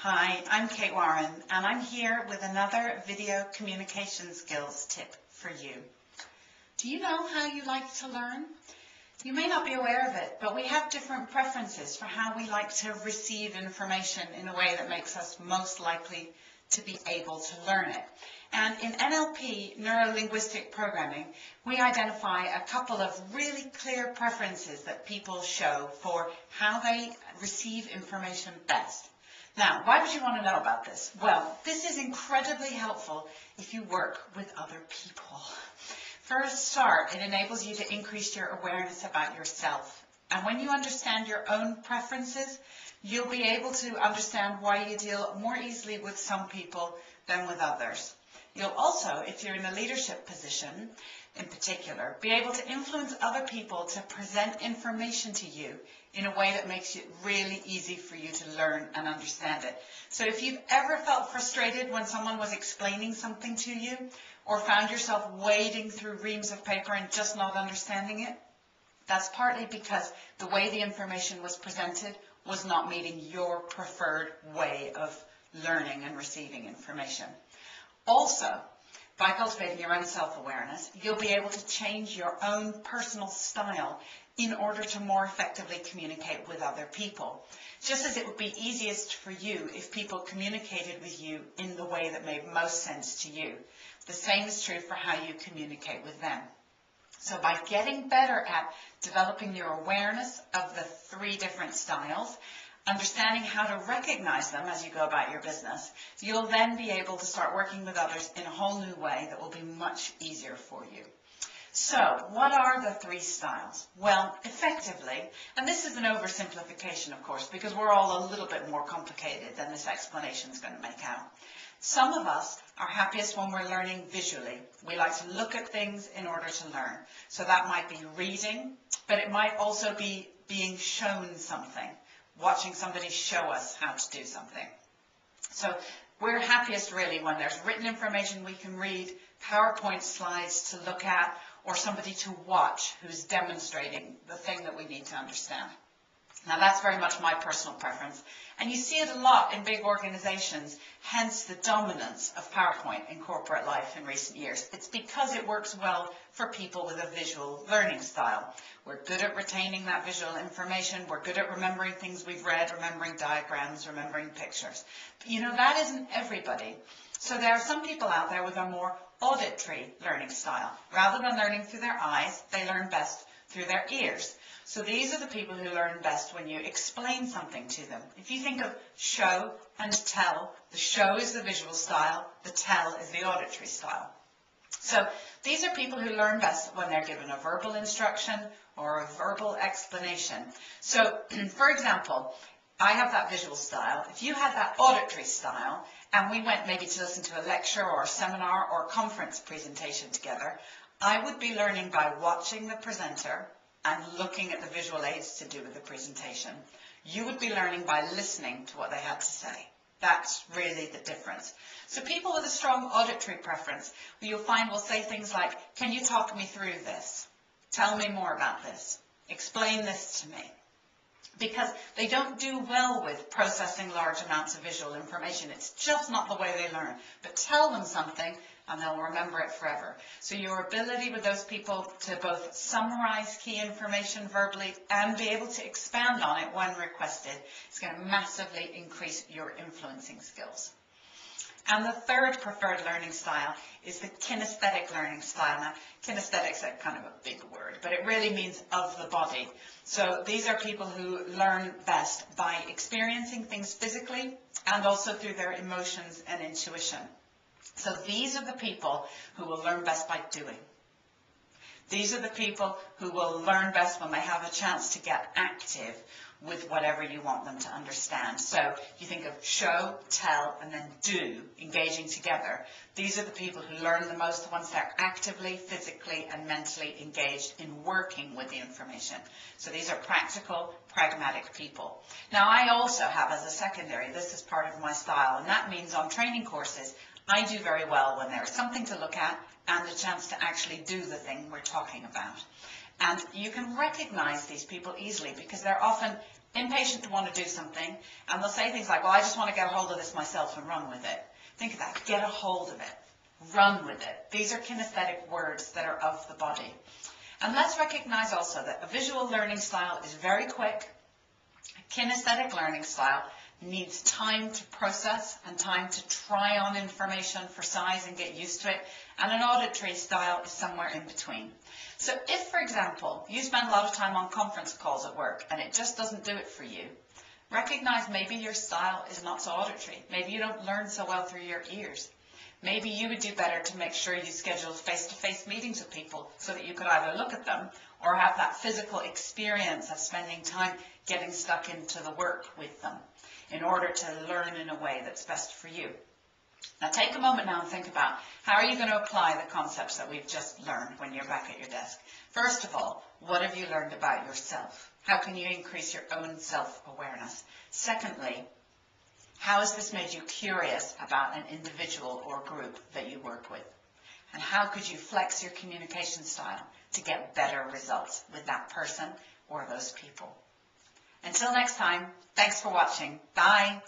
Hi, I'm Kate Warren, and I'm here with another video communication skills tip for you. Do you know how you like to learn? You may not be aware of it, but we have different preferences for how we like to receive information in a way that makes us most likely to be able to learn it. And in NLP, Neuro-Linguistic Programming, we identify a couple of really clear preferences that people show for how they receive information best. Now, why would you want to know about this? Well, this is incredibly helpful if you work with other people. For a start, it enables you to increase your awareness about yourself. And when you understand your own preferences, you'll be able to understand why you deal more easily with some people than with others. You'll also, if you're in a leadership position in particular, be able to influence other people to present information to you in a way that makes it really easy for you to learn and understand it. So if you've ever felt frustrated when someone was explaining something to you, or found yourself wading through reams of paper and just not understanding it, that's partly because the way the information was presented was not meeting your preferred way of learning and receiving information. Also, by cultivating your own self-awareness, you'll be able to change your own personal style in order to more effectively communicate with other people. Just as it would be easiest for you if people communicated with you in the way that made most sense to you. The same is true for how you communicate with them. So by getting better at developing your awareness of the three different styles, understanding how to recognize them as you go about your business, you'll then be able to start working with others in a whole new way that will be much easier for you. So, what are the three styles? Well, effectively, and this is an oversimplification, of course, because we're all a little bit more complicated than this explanation is going to make out. Some of us are happiest when we're learning visually. We like to look at things in order to learn. So that might be reading, but it might also be being shown something, watching somebody show us how to do something. So we're happiest really when there's written information we can read, PowerPoint slides to look at, or somebody to watch who's demonstrating the thing that we need to understand. Now that's very much my personal preference, and you see it a lot in big organizations, hence the dominance of PowerPoint in corporate life in recent years. It's because it works well for people with a visual learning style. We're good at retaining that visual information, we're good at remembering things we've read, remembering diagrams, remembering pictures. But you know, that isn't everybody. So there are some people out there with a more auditory learning style. Rather than learning through their eyes, they learn best through their ears. So these are the people who learn best when you explain something to them. If you think of show and tell, the show is the visual style, the tell is the auditory style. So these are people who learn best when they're given a verbal instruction or a verbal explanation. So, for example, I have that visual style. If you had that auditory style, and we went maybe to listen to a lecture or a seminar or a conference presentation together, I would be learning by watching the presenter and looking at the visual aids to do with the presentation. You would be learning by listening to what they had to say. That's really the difference. So people with a strong auditory preference, you'll find will say things like, can you talk me through this? Tell me more about this. Explain this to me. Because they don't do well with processing large amounts of visual information. It's just not the way they learn. But tell them something and they'll remember it forever. So your ability with those people to both summarize key information verbally and be able to expand on it when requested is going to massively increase your influencing skills. And the third preferred learning style is the kinesthetic learning style. Now, kinesthetics are kind of a big word, but it really means of the body. So these are people who learn best by experiencing things physically and also through their emotions and intuition. So these are the people who will learn best by doing. These are the people who will learn best when they have a chance to get active with whatever you want them to understand. So you think of show, tell, and then do, engaging together. These are the people who learn the most once they're actively, physically, and mentally engaged in working with the information. So these are practical, pragmatic people. Now I also have as a secondary, this is part of my style, and that means on training courses, I do very well when there's something to look at and a chance to actually do the thing we're talking about. And you can recognize these people easily because they're often impatient to want to do something, and they'll say things like, well, I just want to get a hold of this myself and run with it. Think of that. Get a hold of it. Run with it. These are kinesthetic words that are of the body. And let's recognize also that a visual learning style is very quick. A kinesthetic learning style needs time to process and time to try on information for size and get used to it. And an auditory style is somewhere in between. So if, for example, you spend a lot of time on conference calls at work and it just doesn't do it for you, recognize maybe your style is not so auditory. Maybe you don't learn so well through your ears. Maybe you would do better to make sure you schedule face-to-face meetings with people so that you could either look at them or have that physical experience of spending time getting stuck into the work with them in order to learn in a way that's best for you. Now take a moment now and think about how are you going to apply the concepts that we've just learned when you're back at your desk. First of all, what have you learned about yourself? How can you increase your own self-awareness? Secondly, how has this made you curious about an individual or group that you work with? And how could you flex your communication style to get better results with that person or those people? Until next time, thanks for watching. Bye.